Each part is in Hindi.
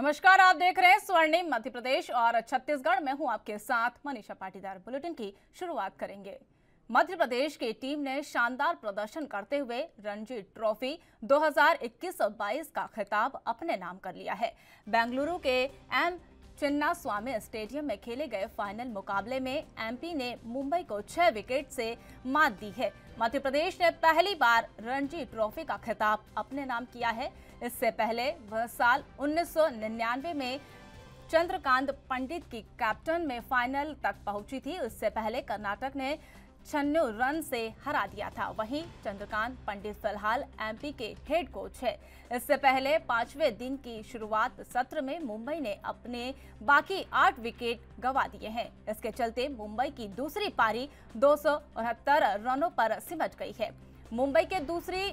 नमस्कार, आप देख रहे हैं स्वर्णिम मध्य प्रदेश और छत्तीसगढ़। मैं हूं आपके साथ मनीषा पाटीदार। बुलेटिन की शुरुआत करेंगे। मध्य प्रदेश की टीम ने शानदार प्रदर्शन करते हुए रणजी ट्रॉफी 2021-22 का खिताब अपने नाम कर लिया है। बेंगलुरु के एम चिन्नास्वामी स्टेडियम में खेले गए फाइनल मुकाबले में एमपी ने मुंबई को 6 विकेट से मात दी है। मध्य प्रदेश ने पहली बार रणजी ट्रॉफी का खिताब अपने नाम किया है। इससे पहले वह साल 1999 में चंद्रकांत पंडित की कैप्टन में फाइनल तक पहुंची थी। इससे पहले कर्नाटक ने 96 रन से हरा दिया था। वहीं चंद्रकांत पंडित फिलहाल एमपी के हेड कोच है। इससे पहले 5वें दिन की शुरुआत सत्र में मुंबई ने अपने बाकी 8 विकेट गंवा दिए हैं। इसके चलते मुंबई की दूसरी पारी 269 रनों पर सिमट गई है। मुंबई के दूसरी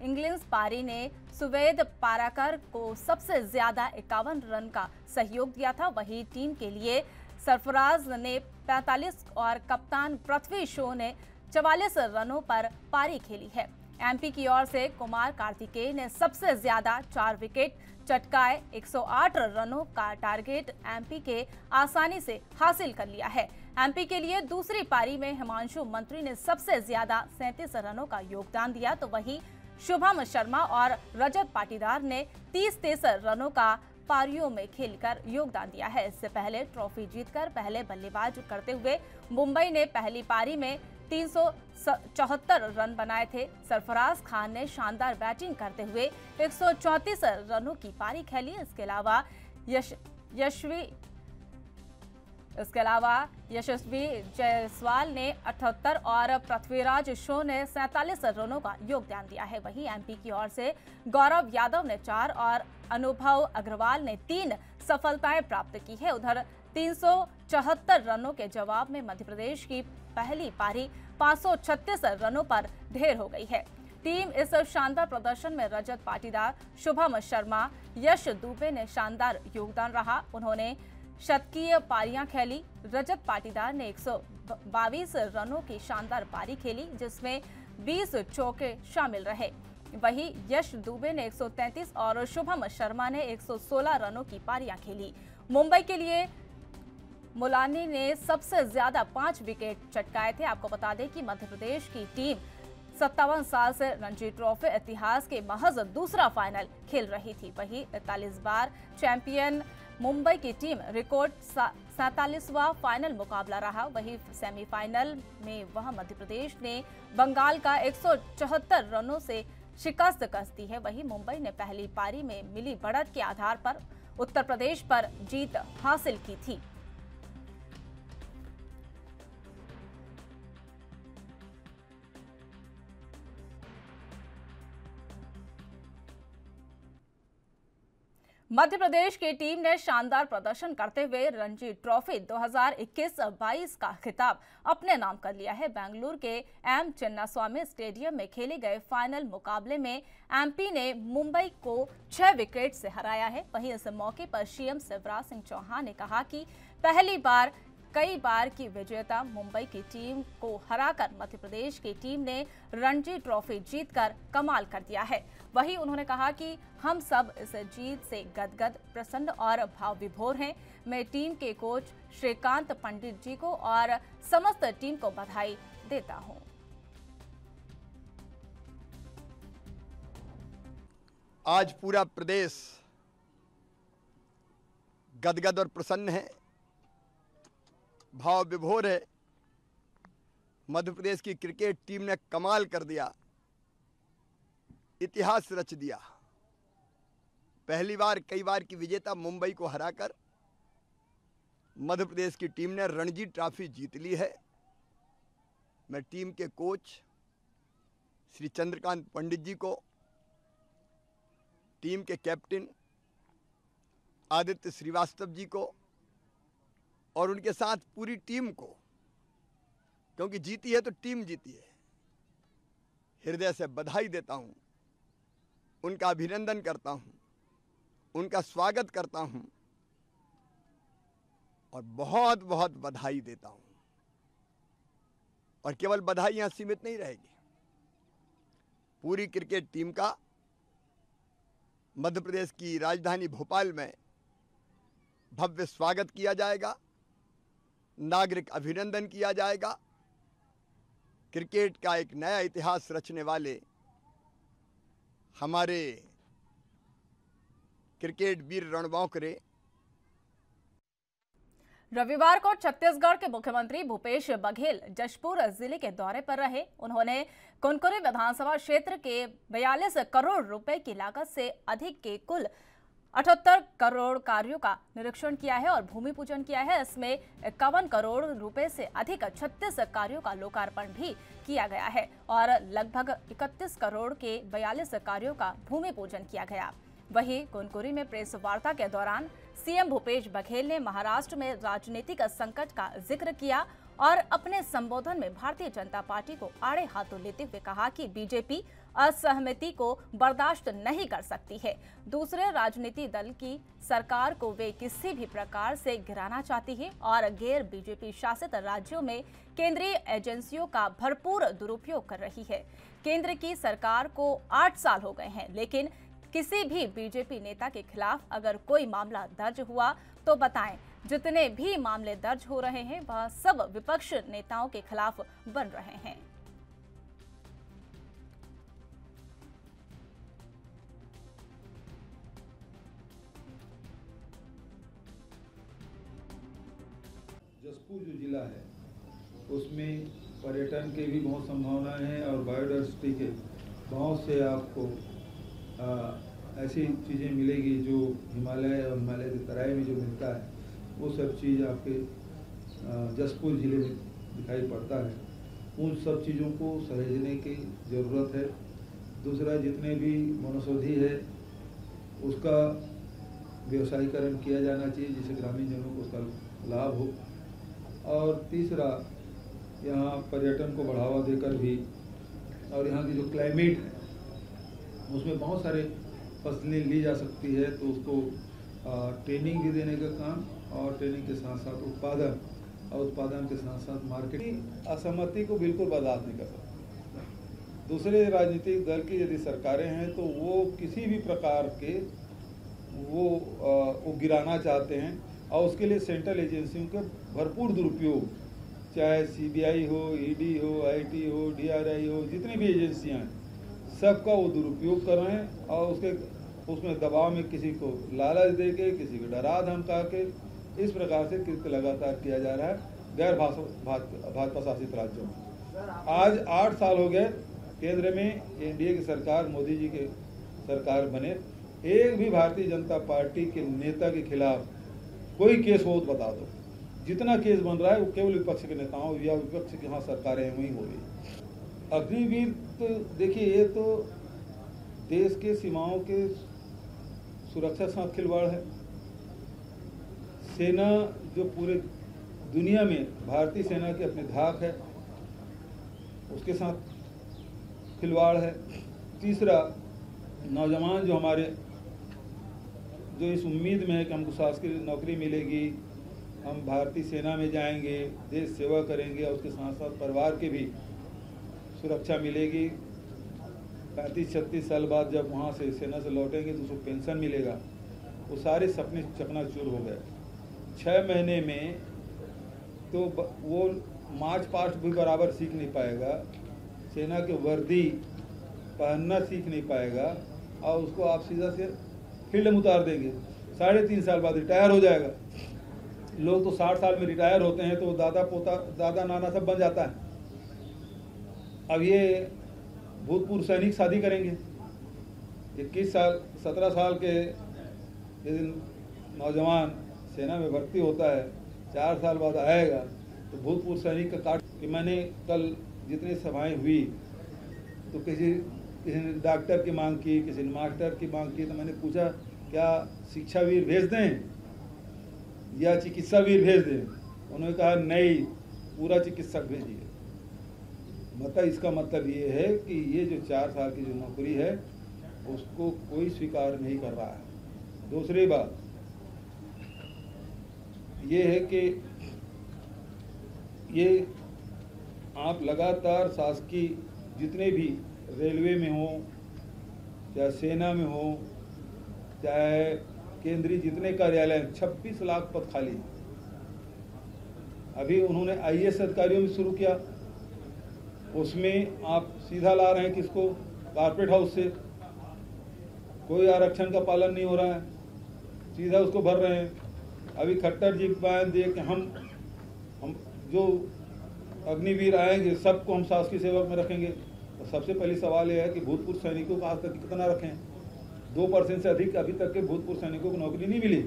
इंग्लिश पारी ने सुवेद पाराकर को सबसे ज्यादा 51 रन का सहयोग दिया था। वहीं टीम के लिए सरफराज ने 45 और कप्तान पृथ्वी शॉ ने 44 रनों पर पारी खेली है। एमपी की ओर से कुमार कार्तिकेय ने सबसे ज्यादा 4 विकेट चटकाए 108 रनों का टारगेट एमपी के आसानी से हासिल कर लिया है। एमपी के लिए दूसरी पारी में हिमांशु मंत्री ने सबसे ज्यादा 37 रनों का योगदान दिया, तो वहीं शुभम शर्मा और रजत पाटीदार ने 30-30 रनों का पारियों में खेलकर योगदान दिया है। इससे पहले ट्रॉफी जीतकर पहले बल्लेबाज करते हुए मुंबई ने पहली पारी में 374 रन बनाए थे। सरफराज खान ने शानदार बैटिंग करते हुए 134 रनों की पारी खेली। इसके अलावा यशस्वी जायसवाल ने 78 और पृथ्वीराज शॉ ने 47 रनों का योगदान दिया है। वहीं एमपी की ओर से गौरव यादव ने 4 और अनुभव अग्रवाल ने 3 सफलताएं प्राप्त की है। उधर 374 रनों के जवाब में मध्य प्रदेश की पहली पारी 536 रनों पर ढेर हो गई है। टीम इस शानदार प्रदर्शन में रजत पाटीदार, शुभम शर्मा, यश दुबे ने शानदार योगदान रहा। उन्होंने शतकीय पारियां खेली। रजत पाटीदार ने 122 रनों की शानदार पारी खेली, जिसमें 20 चौके शामिल रहे। वहीं यश दुबे ने 133 और शुभम शर्मा ने 116 रनों की पारियां खेली। मुंबई के लिए मुलानी ने सबसे ज्यादा 5 विकेट चटकाए थे। आपको बता दें कि मध्य प्रदेश की टीम 57 साल से रणजी ट्रॉफी इतिहास के महज दूसरा फाइनल खेल रही थी। वहीं 41 बार चैंपियन मुंबई की टीम रिकॉर्ड 47वां फाइनल मुकाबला रहा। वहीं सेमीफाइनल में वह मध्य प्रदेश ने बंगाल का 174 रनों से शिकस्त कस दी है। वहीं मुंबई ने पहली पारी में मिली बढ़त के आधार पर उत्तर प्रदेश पर जीत हासिल की थी। मध्य प्रदेश की टीम ने शानदार प्रदर्शन करते हुए रणजी ट्रॉफी 2021-22 का खिताब अपने नाम कर लिया है। बेंगलुरु के एम चिन्नास्वामी स्टेडियम में खेले गए फाइनल मुकाबले में एमपी ने मुंबई को 6 विकेट से हराया है। वहीं इस मौके पर सीएम शिवराज सिंह चौहान ने कहा कि पहली बार कई बार की विजेता मुंबई की टीम को हराकर मध्य प्रदेश की टीम ने रणजी ट्रॉफी जीतकर कमाल कर दिया है। वहीं उन्होंने कहा कि हम सब इस जीत से गदगद, प्रसन्न और भाव विभोर हैं। मैं टीम के कोच श्रीकांत पंडित जी को और समस्त टीम को बधाई देता हूं। आज पूरा प्रदेश गदगद और प्रसन्न है, भाव विभोर है। मध्य प्रदेश की क्रिकेट टीम ने कमाल कर दिया, इतिहास रच दिया। पहली बार कई बार की विजेता मुंबई को हराकर मध्य प्रदेश की टीम ने रणजी ट्रॉफी जीत ली है। मैं टीम के कोच श्री चंद्रकांत पंडित जी को, टीम के कैप्टन आदित्य श्रीवास्तव जी को और उनके साथ पूरी टीम को, क्योंकि जीती है तो टीम जीती है, हृदय से बधाई देता हूं, उनका अभिनंदन करता हूं, उनका स्वागत करता हूं और बहुत बहुत बधाई देता हूं। और केवल बधाई यहां सीमित नहीं रहेगी। पूरी क्रिकेट टीम का मध्य प्रदेश की राजधानी भोपाल में भव्य स्वागत किया जाएगा, नागरिक अभिनंदन किया जाएगा। क्रिकेट का एक नया इतिहास रचने वाले हमारे क्रिकेट वीर रणबांकुरे रविवार को छत्तीसगढ़ के मुख्यमंत्री भूपेश बघेल जशपुर जिले के दौरे पर रहे। उन्होंने कुनकुरी विधानसभा क्षेत्र के 42 करोड़ रुपए की लागत से अधिक के कुल 78 करोड़ कार्यों का निरीक्षण किया है और भूमि पूजन किया है। इसमें 51 करोड़ रुपए से अधिक 36 कार्यों का लोकार्पण भी किया गया है और लगभग 31 करोड़ के 42 कार्यों का भूमि पूजन किया गया। वहीं कुनकुरी में प्रेस वार्ता के दौरान सीएम भूपेश बघेल ने महाराष्ट्र में राजनीतिक संकट का जिक्र किया और अपने संबोधन में भारतीय जनता पार्टी को आड़े हाथों लेते हुए कहा कि बीजेपी असहमति को बर्दाश्त नहीं कर सकती है। दूसरे राजनीतिक दल की सरकार को वे किसी भी प्रकार से गिराना चाहती है और गैर बीजेपी शासित राज्यों में केंद्रीय एजेंसियों का भरपूर दुरुपयोग कर रही है। केंद्र की सरकार को 8 साल हो गए हैं, लेकिन किसी भी बीजेपी नेता के खिलाफ अगर कोई मामला दर्ज हुआ तो बताएं। जितने भी मामले दर्ज हो रहे हैं वह सब विपक्ष नेताओं के खिलाफ बन रहे हैं। जशपुर जो जिला है उसमें पर्यटन के भी बहुत संभावनाएं हैं और बायोडाइवर्सिटी के बहुत से आपको ऐसी चीज़ें मिलेगी जो हिमालय और हिमालय की तराई में जो मिलता है वो सब चीज़ आपके जशपुर ज़िले में दिखाई पड़ता है। उन सब चीज़ों को सहेजने की ज़रूरत है। दूसरा, जितने भी वनौषधि है उसका व्यवसायीकरण किया जाना चाहिए जिससे ग्रामीण जनों को उसका लाभ हो। और तीसरा, यहाँ पर्यटन को बढ़ावा देकर भी और यहाँ की जो क्लाइमेट है उसमें बहुत सारे फसलें ली जा सकती है, तो उसको ट्रेनिंग भी देने का काम और ट्रेनिंग के साथ साथ उत्पादन और उत्पादन के साथ साथ मार्केटिंग। असहमति को बिल्कुल बर्दाश्त नहीं कर सकते। दूसरे राजनीतिक दल की यदि सरकारें हैं तो वो किसी भी प्रकार के वो गिराना चाहते हैं और उसके लिए सेंट्रल एजेंसियों का भरपूर दुरुपयोग, चाहे सीबीआई हो, ईडी हो, आईटी हो, डीआरआई हो, जितनी भी एजेंसियां हैं सबका वो दुरुपयोग कर रहे हैं और उसमें दबाव में किसी को लालच दे के, किसी को डरा धमका के इस प्रकार से कृत्य लगातार किया जा रहा है गैर भाजपा शासित राज्यों में। आज 8 साल हो गए केंद्र में एनडीए की सरकार, मोदी जी के सरकार बने, एक भी भारतीय जनता पार्टी के नेता के खिलाफ कोई केस हो तो बता दो। जितना केस बन रहा है वो केवल विपक्ष के नेताओं या विपक्ष की यहाँ सरकारें हैं वहीं हो रही है। अग्निवीर तो देखिए, ये तो देश के सीमाओं के सुरक्षा साथ खिलवाड़ है। सेना जो पूरे दुनिया में भारतीय सेना की अपनी धाक है उसके साथ खिलवाड़ है। तीसरा, नौजवान जो हमारे जो इस उम्मीद में है कि हमको शासकीय नौकरी मिलेगी, हम भारतीय सेना में जाएंगे, देश सेवा करेंगे और उसके साथ साथ परिवार के भी सुरक्षा मिलेगी। 35-36 साल बाद जब वहाँ से सेना से लौटेंगे तो उसको पेंशन मिलेगा। वो सारे सपने चकनाचूर हो गए। 6 महीने में तो वो मार्च पास्ट भी बराबर सीख नहीं पाएगा, सेना की वर्दी पहनना सीख नहीं पाएगा और उसको आप सीधा से फील्ड में उतार देंगे। 3.5 साल बाद रिटायर हो जाएगा। लोग तो 60 साल में रिटायर होते हैं तो दादा पोता, दादा नाना सब बन जाता है। अब ये भूतपूर्व सैनिक शादी करेंगे। 21 साल 17 साल के यदि नौजवान सेना में भर्ती होता है, 4 साल बाद आएगा तो भूतपूर्व सैनिक का काट। कि मैंने कल जितनी सभाएं हुई तो किसी ने डॉक्टर की मांग की, किसी ने मास्टर की मांग की, तो मैंने पूछा क्या शिक्षावीर भेज दें या चिकित्सावीर भेज दें? उन्होंने कहा नहीं, पूरा चिकित्सक भेजिए। मतलब इसका मतलब ये है कि ये जो 4 साल की जो नौकरी है उसको कोई स्वीकार नहीं कर रहा है। दूसरी बात ये है कि ये आप लगातार शासकीय जितने भी रेलवे में हो, चाहे सेना में हो, चाहे केंद्रीय जितने कार्यालय 26 लाख पद खाली हैं। अभी उन्होंने IAS अधिकारियों में शुरू किया, उसमें आप सीधा ला रहे हैं किसको, कारपेट हाउस से, कोई आरक्षण का पालन नहीं हो रहा है, सीधा उसको भर रहे हैं। अभी खट्टर जी बयान दिए कि हम जो अग्निवीर आएंगे सबको हम शासकीय सेवक में रखेंगे। तो सबसे पहले सवाल यह है कि भूतपूर्व सैनिकों को आज तक कितना रखें? 2% से अधिक अभी तक के भूतपूर्व सैनिकों को नौकरी नहीं मिली।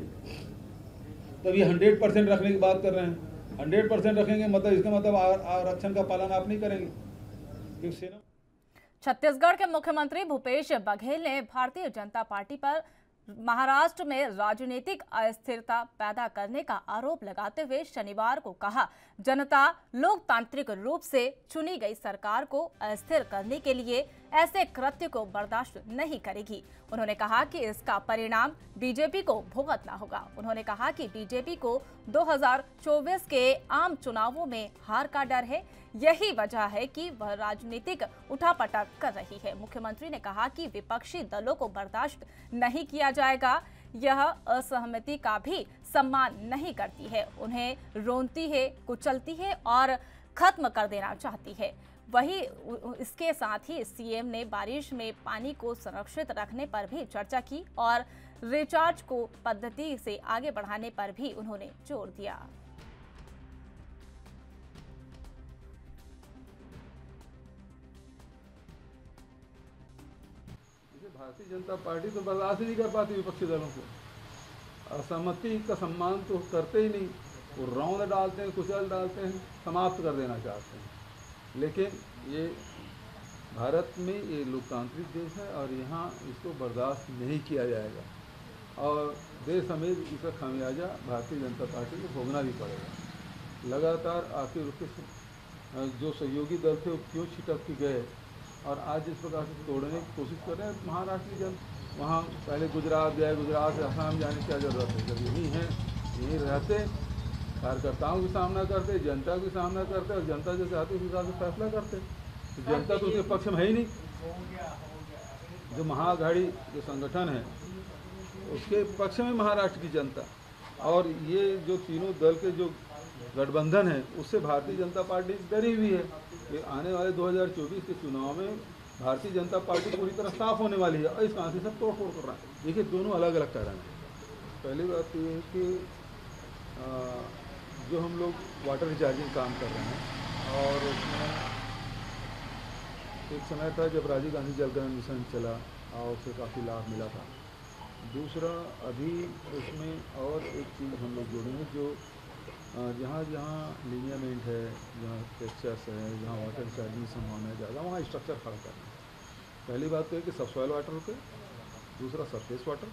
तब ये 100% रखने की बात कर रहे हैं। 100% रखेंगे मतलब इसका मतलब आरक्षण का पालन आप नहीं करेंगे, क्योंकि सेना। छत्तीसगढ़ के मुख्यमंत्री भूपेश बघेल ने भारतीय जनता पार्टी पर महाराष्ट्र में राजनीतिक अस्थिरता पैदा करने का आरोप लगाते हुए शनिवार को कहा, जनता लोकतांत्रिक रूप से चुनी गई सरकार को अस्थिर करने के लिए ऐसे कृत्य को बर्दाश्त नहीं करेगी। उन्होंने कहा कि इसका परिणाम बीजेपी को भुगतना होगा। उन्होंने कहा कि बीजेपी को 2024 के आम चुनावों में हार का डर है, यही वजह है कि वह राजनीतिक उठापटक कर रही है। मुख्यमंत्री ने कहा कि विपक्षी दलों को बर्दाश्त नहीं किया जाएगा, यह असहमति का भी सम्मान नहीं करती है, उन्हें रोनती है, कुचलती है और खत्म कर देना चाहती है। वहीं इसके साथ ही सीएम ने बारिश में पानी को संरक्षित रखने पर भी चर्चा की और रिचार्ज को पद्धति से आगे बढ़ाने पर भी उन्होंने जोर दिया। भारतीय जनता पार्टी तो बर्दाश्त नहीं कर पाती विपक्षी दलों को। असहमति का सम्मान तो करते ही नहीं, वो रौंद डालते हैं, कुचल डालते हैं, समाप्त कर देना चाहते हैं। लेकिन ये भारत में ये लोकतांत्रिक देश है और यहाँ इसको बर्दाश्त नहीं किया जाएगा और देश समेत इसका खामियाजा भारतीय जनता पार्टी को भोगना भी पड़ेगा। लगातार आखिर उसके जो सहयोगी दल थे वो क्यों छिटक के गए और आज जिस प्रकार से तोड़ने की कोशिश कर रहे हैं। महाराष्ट्र की जन वहाँ पहले गुजरात गए, गुजरात से असम जाने की क्या जरूरत है? जब यही हैं, यहीं रहते, कार्यकर्ताओं का सामना करते, जनता का सामना करते और जनता जो चाहती है उस हिसाब से फैसला करते। तो जनता तो उसके पक्ष में है ही नहीं। जो महाअघाड़ी जो संगठन है उसके पक्ष में महाराष्ट्र की जनता और ये जो तीनों दल के जो गठबंधन है उससे भारतीय जनता पार्टी डरी हुई है कि आने वाले 2024 के चुनाव में भारतीय जनता पार्टी पूरी तरह साफ होने वाली है और इस कारण से सब तोड़ फोड़ कर रहा है। देखिए दोनों अलग अलग कारण हैं। पहली बात ये है कि जो हम लोग वाटर रिचार्जिंग काम कर रहे हैं और उसमें एक समय था जब राजीव गांधी जल जीवन मिशन चला और उससे काफ़ी लाभ मिला था। दूसरा अभी उसमें और एक चीज़ हम लोग जोड़े हैं जो जहाँ जहाँ लिनियमेंट है, जहाँ टेक्सचर्स है, जहाँ वाटर रिचार्जिंग संभावना है ज़्यादा, वहाँ स्ट्रक्चर खड़ा करना है। पहली बात तो है कि सबसॉइल वाटर होते, दूसरा सरफेस वाटर,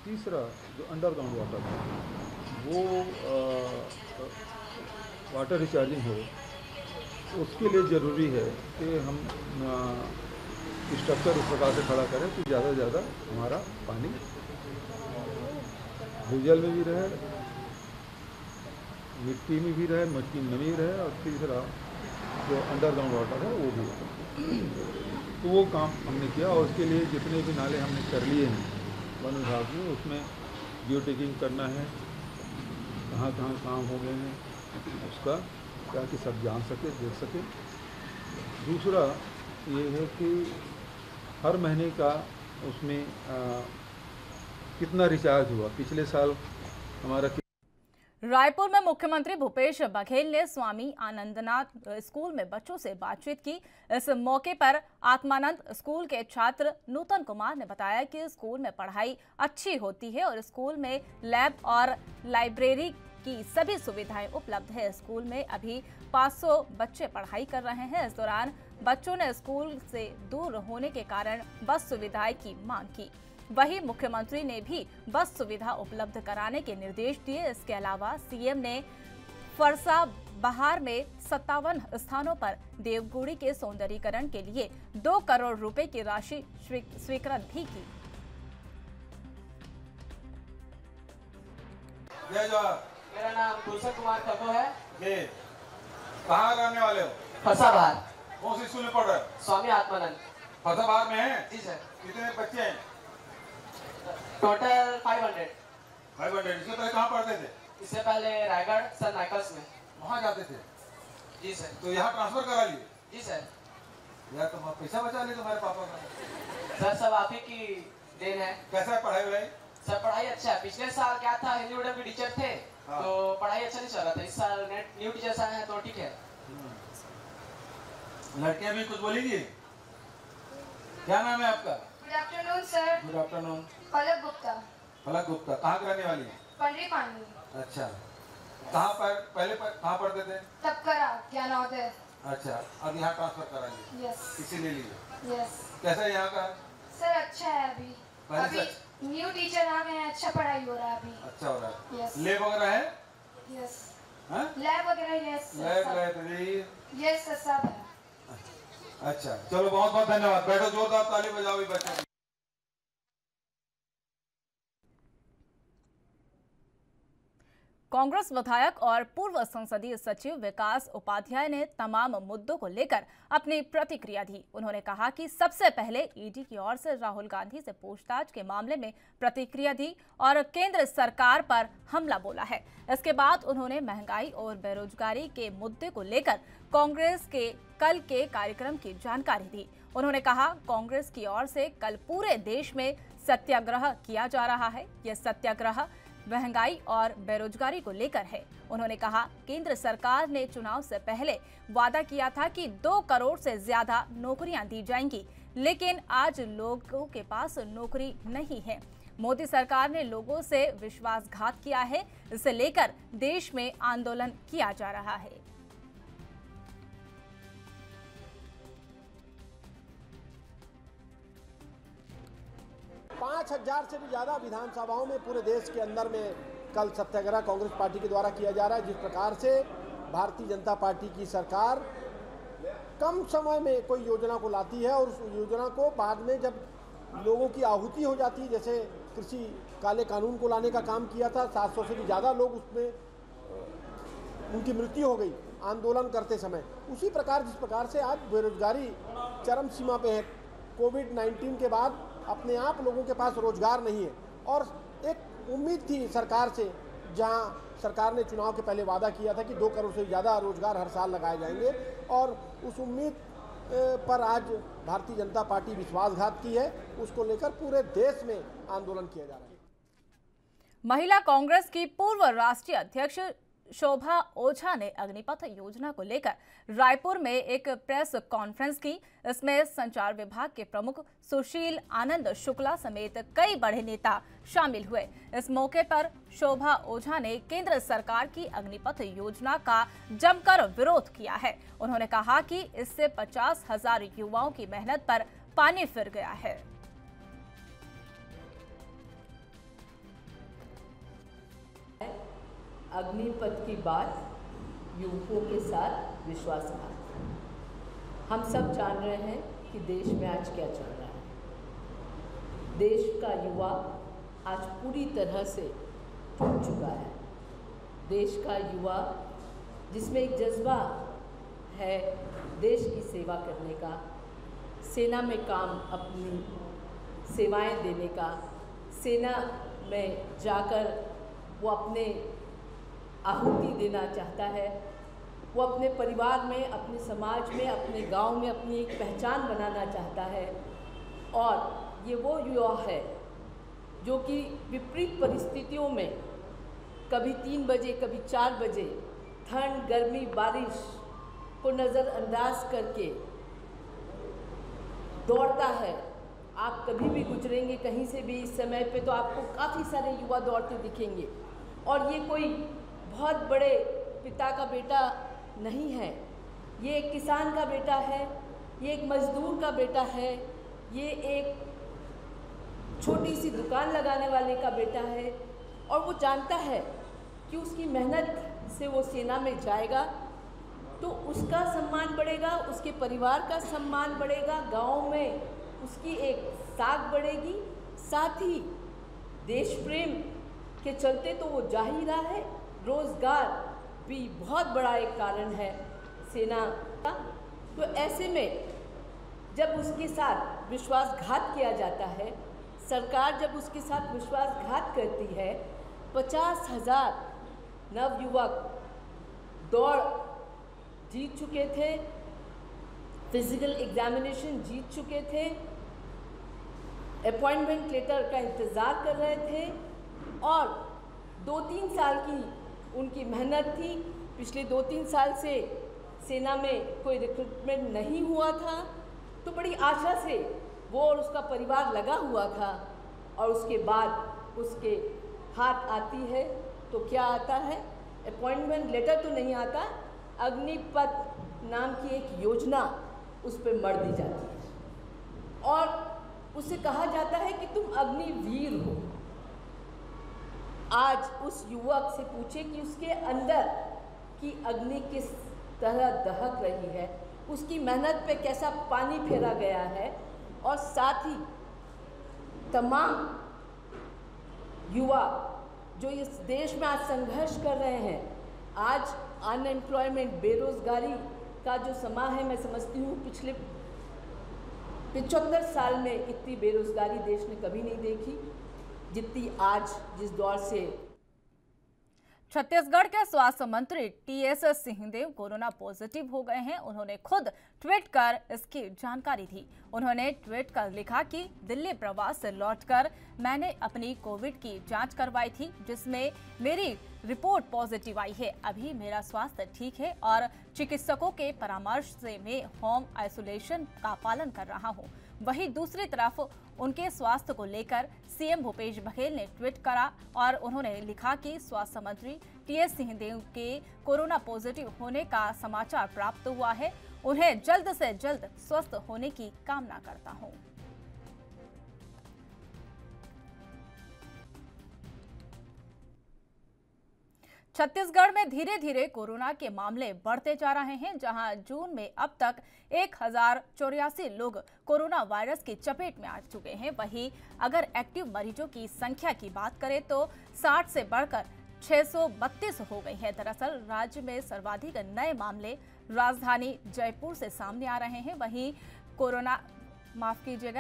तीसरा जो अंडरग्राउंड वाटर है वो वाटर रिचार्जिंग हो, उसके लिए ज़रूरी है कि हम स्ट्रक्चर उस प्रकार से खड़ा करें कि ज़्यादा से ज़्यादा हमारा पानी भूजल में भी रहे, मिट्टी में भी रहे, मिट्टी में नमी रहे और तीसरा जो अंडरग्राउंड वाटर है वो भी। तो वो काम हमने किया और उसके लिए जितने भी नाले हमने कर लिए हैं वन विभाग में, उसमें जियो टैगिंग करना है, कहाँ कहाँ काम हो गए हैं उसका, ताकि सब जान सके, देख सके। दूसरा ये है कि हर महीने का उसमें कितना रिचार्ज हुआ, पिछले साल हमारा। रायपुर में मुख्यमंत्री भूपेश बघेल ने स्वामी आनंदनाथ स्कूल में बच्चों से बातचीत की। इस मौके पर आत्मानंद स्कूल के छात्र नूतन कुमार ने बताया कि स्कूल में पढ़ाई अच्छी होती है और स्कूल में लैब और लाइब्रेरी की सभी सुविधाएं उपलब्ध है। स्कूल में अभी 500 बच्चे पढ़ाई कर रहे हैं। इस दौरान बच्चों ने स्कूल से दूर होने के कारण बस सुविधाएं की मांग की। वहीं मुख्यमंत्री ने भी बस सुविधा उपलब्ध कराने के निर्देश दिए। इसके अलावा सीएम ने फरसा बहार में 57 स्थानों पर देवगुड़ी के सौंदर्यीकरण के लिए 2 करोड़ रुपए की राशि स्वीकृत भी की। जय जवाहर। मेरा नाम गुलशन कुमार कको है। जी, कहाँ रहने वाले हो? फरसा बहार। कौन सी स्कूल में पढ़ रहे हो? स्वामी आत्मानंद। फरसा बहार में है? जी सर। कितने बच्चे हैं? टोटल 500। 500। इससे पहले कहाँ पढ़ते थे? इससे पहले रायगढ़ सर नाइकल्स में। वहाँ जाते थे? जी सर। तो यहाँ ट्रांसफर करा लिए? जी सर। यार तुम पैसा बचा लिए तुम्हारे पापा का। सर सब आप ही की देन है। कैसा है पढ़ाई वढ़ाई? सर पढ़ाई अच्छा है। पिछले साल क्या था, हिंदी मीडियम के टीचर थे। हाँ। तो पढ़ाई अच्छा नहीं चल रहा था। इस साल न्यू टीचर्स आए हैं तो ठीक है। लड़कियां भी कुछ बोलेंगी? क्या नाम है आपका? Good afternoon sir. Good afternoon. Palak Gupta. Palak Gupta. कहाँ की रहने वाली है? पंडरी पानी। अच्छा, कहाँ पर पहले कहाँ पढ़ते थे? तपकरा ज्ञानोदय। अच्छा, अब यहाँ ट्रांसफर करा लिए? यस। इसीलिए लिए? यस। कैसा है यहाँ का? सर अच्छा है अभी। पहले अभी न्यू टीचर आ गए हैं, अच्छा पढ़ाई हो रहा है अभी। अच्छा हो रहा है। यस। लैब वगैरह है? यस। हाँ? लैब वगैरह yes lab library? Yes sir सब है। अच्छा, चलो बहुत बहुत धन्यवाद। बैठो, जोरदार ताली बजाओ बच्चों की। कांग्रेस विधायक और पूर्व संसदीय सचिव विकास उपाध्याय ने तमाम मुद्दों को लेकर अपनी प्रतिक्रिया दी। उन्होंने कहा कि सबसे पहले ईडी की ओर से राहुल गांधी से पूछताछ के मामले में प्रतिक्रिया दी और केंद्र सरकार पर हमला बोला है। इसके बाद उन्होंने महंगाई और बेरोजगारी के मुद्दे को लेकर कांग्रेस के कल के कार्यक्रम की जानकारी दी। उन्होंने कहा, कांग्रेस की ओर से कल पूरे देश में सत्याग्रह किया जा रहा है। यह सत्याग्रह महंगाई और बेरोजगारी को लेकर है। उन्होंने कहा, केंद्र सरकार ने चुनाव से पहले वादा किया था कि 2 करोड़ से ज्यादा नौकरियां दी जाएंगी, लेकिन आज लोगों के पास नौकरी नहीं है। मोदी सरकार ने लोगों से विश्वासघात किया है। इसे लेकर देश में आंदोलन किया जा रहा है। पाँच 5,000 से भी ज़्यादा विधानसभाओं में पूरे देश के अंदर में कल सत्याग्रह कांग्रेस पार्टी के द्वारा किया जा रहा है। जिस प्रकार से भारतीय जनता पार्टी की सरकार कम समय में कोई योजना को लाती है और उस योजना को बाद में जब लोगों की आहुति हो जाती है, जैसे कृषि काले कानून को लाने का काम किया था, 700 से भी ज़्यादा लोग उसमें उनकी मृत्यु हो गई आंदोलन करते समय। उसी प्रकार जिस प्रकार से आज बेरोजगारी चरम सीमा पे है, कोविड-19 के बाद अपने आप लोगों के पास रोजगार नहीं है और एक उम्मीद थी सरकार से, जहां सरकार ने चुनाव के पहले वादा किया था कि 2 करोड़ से ज़्यादा रोजगार हर साल लगाए जाएंगे और उस उम्मीद पर आज भारतीय जनता पार्टी विश्वासघात की है। उसको लेकर पूरे देश में आंदोलन किया जा रहा है। महिला कांग्रेस की पूर्व राष्ट्रीय अध्यक्ष शोभा ओझा ने अग्निपथ योजना को लेकर रायपुर में एक प्रेस कॉन्फ्रेंस की। इसमें संचार विभाग के प्रमुख सुशील आनंद शुक्ला समेत कई बड़े नेता शामिल हुए। इस मौके पर शोभा ओझा ने केंद्र सरकार की अग्निपथ योजना का जमकर विरोध किया है। उन्होंने कहा कि इससे 50,000 युवाओं की मेहनत पर पानी फिर गया है। अग्निपथ की बात युवकों के साथ विश्वासघात। हम सब जान रहे हैं कि देश में आज क्या चल रहा है। देश का युवा आज पूरी तरह से टूट चुका है। देश का युवा जिसमें एक जज्बा है देश की सेवा करने का, सेना में काम अपनी सेवाएं देने का, सेना में जाकर वो अपने आहुति देना चाहता है, वो अपने परिवार में, अपने समाज में, अपने गांव में अपनी एक पहचान बनाना चाहता है। और ये वो युवा है जो कि विपरीत परिस्थितियों में कभी 3 बजे, कभी 4 बजे, ठंड, गर्मी, बारिश को नज़रअंदाज करके दौड़ता है। आप कभी भी गुजरेंगे कहीं से भी इस समय पे तो आपको काफ़ी सारे युवा दौड़ते दिखेंगे। और ये कोई बहुत बड़े पिता का बेटा नहीं है, ये एक किसान का बेटा है, ये एक मजदूर का बेटा है, ये एक छोटी सी दुकान लगाने वाले का बेटा है। और वो जानता है कि उसकी मेहनत से वो सेना में जाएगा तो उसका सम्मान बढ़ेगा, उसके परिवार का सम्मान बढ़ेगा, गांव में उसकी एक साख बढ़ेगी। साथ ही देश प्रेम के चलते तो वो जा ही रहा है, रोजगार भी बहुत बड़ा एक कारण है सेना का। तो ऐसे में जब उसके साथ विश्वासघात किया जाता है, सरकार जब उसके साथ विश्वासघात करती है, 50,000 नवयुवक दौड़ जीत चुके थे, फिजिकल एग्जामिनेशन जीत चुके थे, अपॉइंटमेंट लेटर का इंतज़ार कर रहे थे और 2-3 साल की उनकी मेहनत थी। पिछले 2-3 साल से सेना में कोई रिक्रूटमेंट नहीं हुआ था, तो बड़ी आशा से वो और उसका परिवार लगा हुआ था और उसके बाद उसके हाथ आती है तो क्या आता है? अपॉइंटमेंट लेटर तो नहीं आता, अग्निपथ नाम की एक योजना उस पर मर दी जाती है और उससे कहा जाता है कि तुम अग्निवीर हो। आज उस युवक से पूछे कि उसके अंदर की अग्नि किस तरह दहक रही है, उसकी मेहनत पे कैसा पानी फेरा गया है, और साथ ही तमाम युवा जो इस देश में आज संघर्ष कर रहे हैं, आज अनएम्प्लॉयमेंट, बेरोजगारी का जो समा है, मैं समझती हूँ पिछले 75 साल में इतनी बेरोजगारी देश ने कभी नहीं देखी जितनी आज जिस दौर से। छत्तीसगढ़ के स्वास्थ्य मंत्री टीएस सिंहदेव कोरोना पॉजिटिव हो गए हैं। उन्होंने खुद ट्वीट कर इसकी जानकारी दी। उन्होंने ट्वीट कर लिखा कि दिल्ली प्रवास से लौटकर मैंने अपनी कोविड की जांच करवाई थी, जिसमें मेरी रिपोर्ट पॉजिटिव आई है। अभी मेरा स्वास्थ्य ठीक है और चिकित्सकों के परामर्श से मैं होम आइसोलेशन का पालन कर रहा हूँ। वहीं दूसरी तरफ उनके स्वास्थ्य को लेकर सीएम भूपेश बघेल ने ट्वीट करा और उन्होंने लिखा कि स्वास्थ्य मंत्री टीएस सिंहदेव के कोरोना पॉजिटिव होने का समाचार प्राप्त हुआ है। उन्हें जल्द से जल्द स्वस्थ होने की कामना करता हूं। छत्तीसगढ़ में धीरे धीरे कोरोना के मामले बढ़ते जा रहे हैं, जहां जून में अब तक 1084 लोग कोरोना वायरस की चपेट में आ चुके हैं। वहीं अगर एक्टिव मरीजों की संख्या की बात करें तो 60 से बढ़कर 632 हो गई है। दरअसल राज्य में सर्वाधिक नए मामले राजधानी जयपुर से सामने आ रहे हैं। वहीं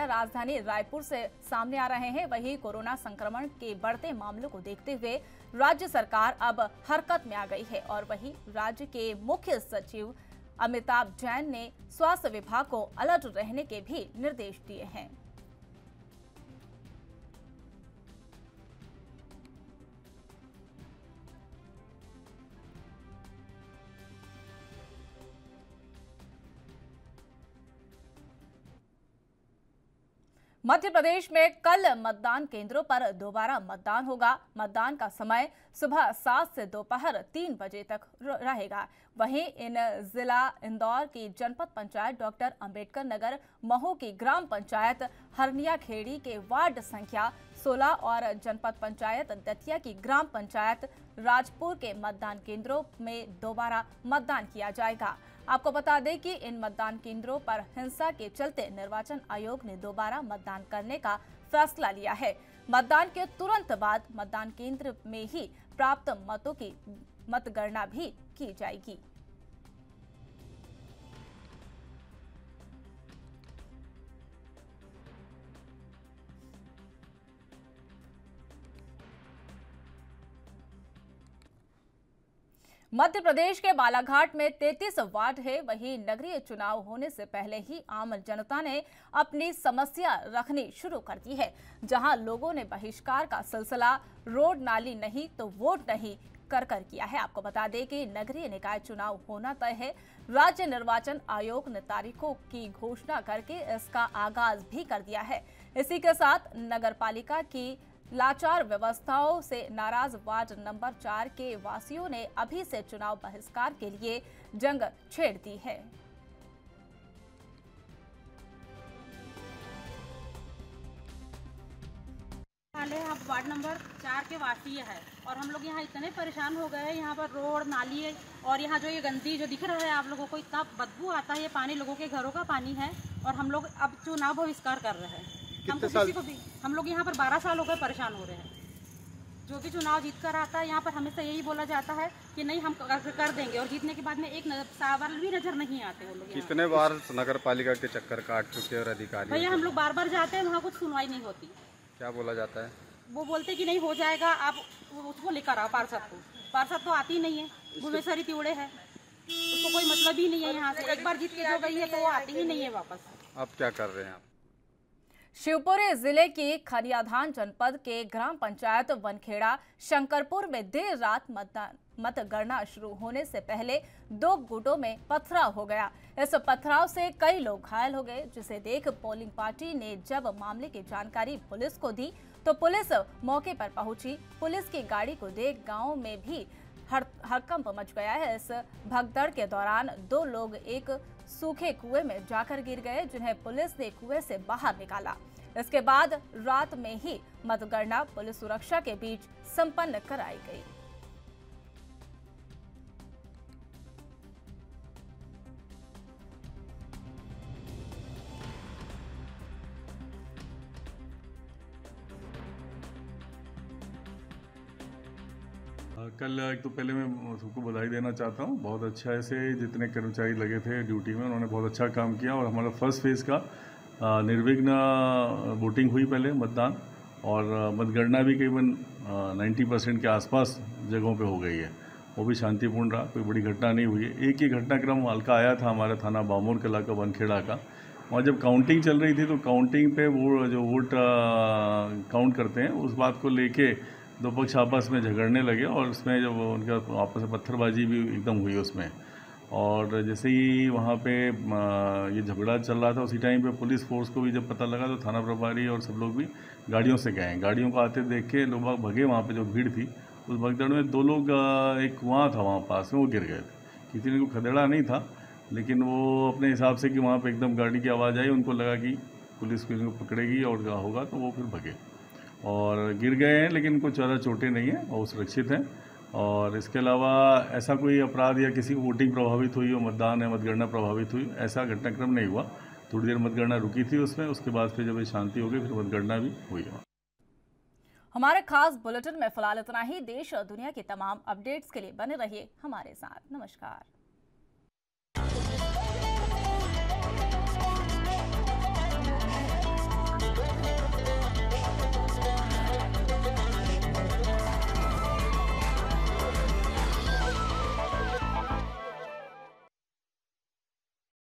राजधानी रायपुर से सामने आ रहे हैं। वहीं कोरोना संक्रमण के बढ़ते मामलों को देखते हुए राज्य सरकार अब हरकत में आ गई है और वहीं राज्य के मुख्य सचिव अमिताभ जैन ने स्वास्थ्य विभाग को अलर्ट रहने के भी निर्देश दिए हैं। मध्य प्रदेश में कल मतदान केंद्रों पर दोबारा मतदान होगा। मतदान का समय सुबह 7 से दोपहर 3 बजे तक रहेगा। वहीं इन जिला इंदौर की जनपद पंचायत डॉक्टर अंबेडकर नगर, महू की ग्राम पंचायत हरनिया खेड़ी के वार्ड संख्या 16 और जनपद पंचायत दतिया की ग्राम पंचायत राजपुर के मतदान केंद्रों में दोबारा मतदान किया जाएगा। आपको बता दें कि इन मतदान केंद्रों पर हिंसा के चलते निर्वाचन आयोग ने दोबारा मतदान करने का फैसला लिया है। मतदान के तुरंत बाद मतदान केंद्र में ही प्राप्त मतों की मतगणना भी की जाएगी। मध्य प्रदेश के बालाघाट में 33 वार्ड है। वहीं नगरीय चुनाव होने से पहले ही आम जनता ने अपनी समस्या रखनी शुरू कर दी है, जहां लोगों ने बहिष्कार का सिलसिला रोड नाली नहीं तो वोट नहीं कर किया है। आपको बता दें कि नगरीय निकाय चुनाव होना तय है। राज्य निर्वाचन आयोग ने तारीखों की घोषणा करके इसका आगाज भी कर दिया है। इसी के साथ नगरपालिका की लाचार व्यवस्थाओं से नाराज वार्ड नंबर 4 के वासियों ने अभी से चुनाव बहिष्कार के लिए जंग छेड़ दी है। आप वार्ड नंबर 4 के वासी है और हम लोग यहाँ इतने परेशान हो गए हैं। यहाँ पर रोड नाली है और यहाँ जो ये गंदगी जो दिख रहा है आप लोगों को, इतना बदबू आता है। ये पानी लोगों के घरों का पानी है और हम लोग अब चुनाव बहिष्कार कर रहे हैं। हम लोग यहाँ पर 12 साल हो गए परेशान हो रहे हैं। जो भी चुनाव जीत कर आता है यहाँ पर हमेशा यही बोला जाता है कि नहीं हम कर देंगे, और जीतने के बाद में एक सवाल भी नजर नहीं आते वो लोग। कितने बार नगर पालिका के चक्कर काट चुके और अधिकारी? भैया हम लोग बार बार जाते हैं, वहाँ कुछ सुनवाई नहीं होती। क्या बोला जाता है? वो बोलते कि नहीं हो जाएगा, आप उसको लेकर आओ पार्षद तो आती नहीं है, भुवनेश्वरी तिवड़े है, उसको कोई मतलब ही नहीं है यहाँ से। एक बार जीत के जो गई है तो वो आती ही नहीं है वापस। अब क्या कर रहे हैं आप? शिवपुरी जिले की खनियाधान जनपद के ग्राम पंचायत वनखेड़ा शंकरपुर में देर रात मतगणना शुरू होने से पहले 2 गुटों में पथराव हो गया। इस पथराव से कई लोग घायल हो गए, जिसे देख पोलिंग पार्टी ने जब मामले की जानकारी पुलिस को दी तो पुलिस मौके पर पहुंची। पुलिस की गाड़ी को देख गांव में भी हड़कंप मच गया है। इस भगदड़ के दौरान 2 लोग एक सूखे कुएं में जाकर गिर गए, जिन्हें पुलिस ने कुएं से बाहर निकाला। इसके बाद रात में ही मतगणना पुलिस सुरक्षा के बीच संपन्न कराई गई। कल एक तो पहले मैं सबको बधाई देना चाहता हूँ। बहुत अच्छा ऐसे जितने कर्मचारी लगे थे ड्यूटी में, उन्होंने बहुत अच्छा काम किया और हमारा फर्स्ट फेज़ का निर्विघ्न वोटिंग हुई पहले मतदान, और मतगणना भी करीबन 90% के आसपास जगहों पे हो गई है। वो भी शांतिपूर्ण रहा, कोई बड़ी घटना नहीं हुई है। एक ही घटनाक्रम हल्का आया था हमारे थाना बामोर कला का वनखेड़ा का। वहाँ जब काउंटिंग चल रही थी तो काउंटिंग पे वो जो वोट काउंट करते हैं उस बात को लेके 2 पक्ष आपस में झगड़ने लगे और उसमें जब उनका आपस में पत्थरबाजी भी एकदम हुई उसमें। और जैसे ही वहाँ पे ये झगड़ा चल रहा था उसी टाइम पे पुलिस फोर्स को भी जब पता लगा तो थाना प्रभारी और सब लोग भी गाड़ियों से गए। गाड़ियों को आते देख के लोग भगे। वहाँ पे जो भीड़ थी उस भगदड़ में 2 लोग, एक कुआं था वहाँ पास में, वो गिर गए थे। किसी ने को खदेड़ा नहीं था, लेकिन वो अपने हिसाब से कि वहाँ पे एकदम गाड़ी की आवाज़ आई, उनको लगा कि पुलिस को इनको पकड़ेगी और होगा, तो वो फिर भगे और गिर गए हैं, लेकिन कुछ ज़्यादा चोटें नहीं हैं और सुरक्षित हैं। और इसके अलावा ऐसा कोई अपराध या किसी वोटिंग प्रभावित हुई हो, मतदान या मतगणना प्रभावित हुई, ऐसा घटनाक्रम नहीं हुआ। थोड़ी देर मतगणना रुकी थी उसमें, उसके बाद फिर जब शांति हो गई फिर मतगणना भी हुई। हमारे खास बुलेटिन में फिलहाल इतना ही। देश और दुनिया की तमाम अपडेट्स के लिए बने रहिए हमारे साथ। नमस्कार।